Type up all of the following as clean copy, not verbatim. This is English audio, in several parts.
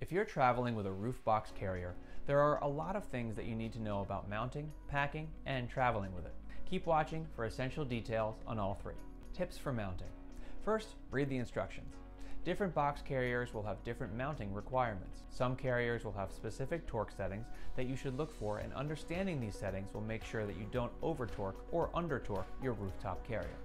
If you're traveling with a roof box carrier, there are a lot of things that you need to know about mounting, packing, and traveling with it. Keep watching for essential details on all three. Tips for mounting. First, read the instructions. Different box carriers will have different mounting requirements. Some carriers will have specific torque settings that you should look for, and understanding these settings will make sure that you don't over-torque or under-torque your rooftop carrier.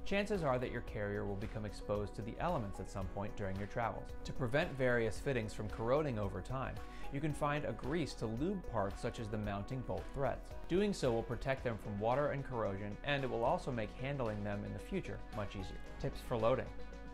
Chances are that your carrier will become exposed to the elements at some point during your travels. To prevent various fittings from corroding over time, you can find a grease to lube parts such as the mounting bolt threads. Doing so will protect them from water and corrosion, and it will also make handling them in the future much easier. Tips for loading.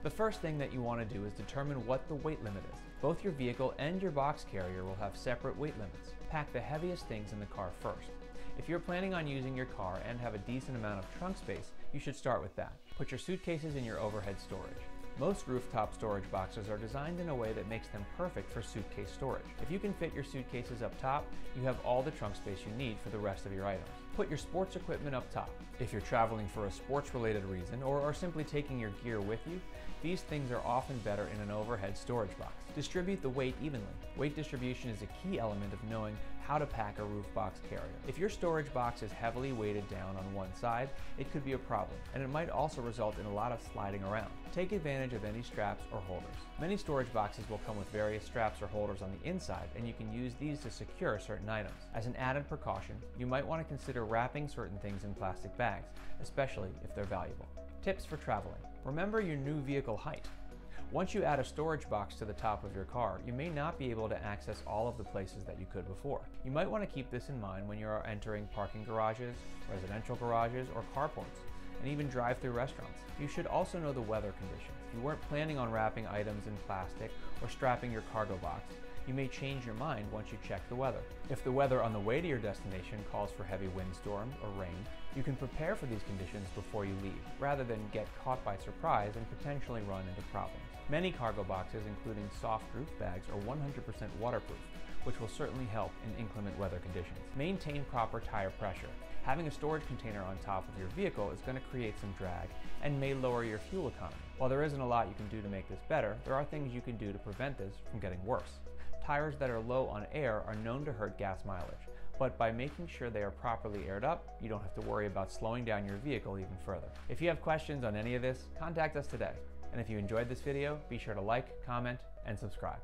The first thing that you want to do is determine what the weight limit is. Both your vehicle and your box carrier will have separate weight limits. Pack the heaviest things in the car first. If you're planning on using your car and have a decent amount of trunk space, you should start with that. Put your suitcases in your overhead storage. Most rooftop storage boxes are designed in a way that makes them perfect for suitcase storage. If you can fit your suitcases up top, you have all the trunk space you need for the rest of your items. Put your sports equipment up top. If you're traveling for a sports-related reason or are simply taking your gear with you, these things are often better in an overhead storage box. Distribute the weight evenly. Weight distribution is a key element of knowing how to pack a roof box carrier. If your storage box is heavily weighted down on one side, it could be a problem, and it might also result in a lot of sliding around. Take advantage of any straps or holders. Many storage boxes will come with various straps or holders on the inside, and you can use these to secure certain items. As an added precaution, you might want to consider wrapping certain things in plastic bags, especially if they're valuable. Tips for traveling. Remember your new vehicle height. Once you add a storage box to the top of your car, you may not be able to access all of the places that you could before. You might want to keep this in mind when you are entering parking garages, residential garages, or carports, and even drive-through restaurants. You should also know the weather conditions. If you weren't planning on wrapping items in plastic or strapping your cargo box, you may change your mind once you check the weather. If the weather on the way to your destination calls for heavy windstorms or rain, you can prepare for these conditions before you leave, rather than get caught by surprise and potentially run into problems. Many cargo boxes, including soft roof bags, are 100% waterproof, which will certainly help in inclement weather conditions. Maintain proper tire pressure. Having a storage container on top of your vehicle is going to create some drag and may lower your fuel economy. While there isn't a lot you can do to make this better, there are things you can do to prevent this from getting worse. Tires that are low on air are known to hurt gas mileage, but by making sure they are properly aired up, you don't have to worry about slowing down your vehicle even further. If you have questions on any of this, contact us today. And if you enjoyed this video, be sure to like, comment, and subscribe.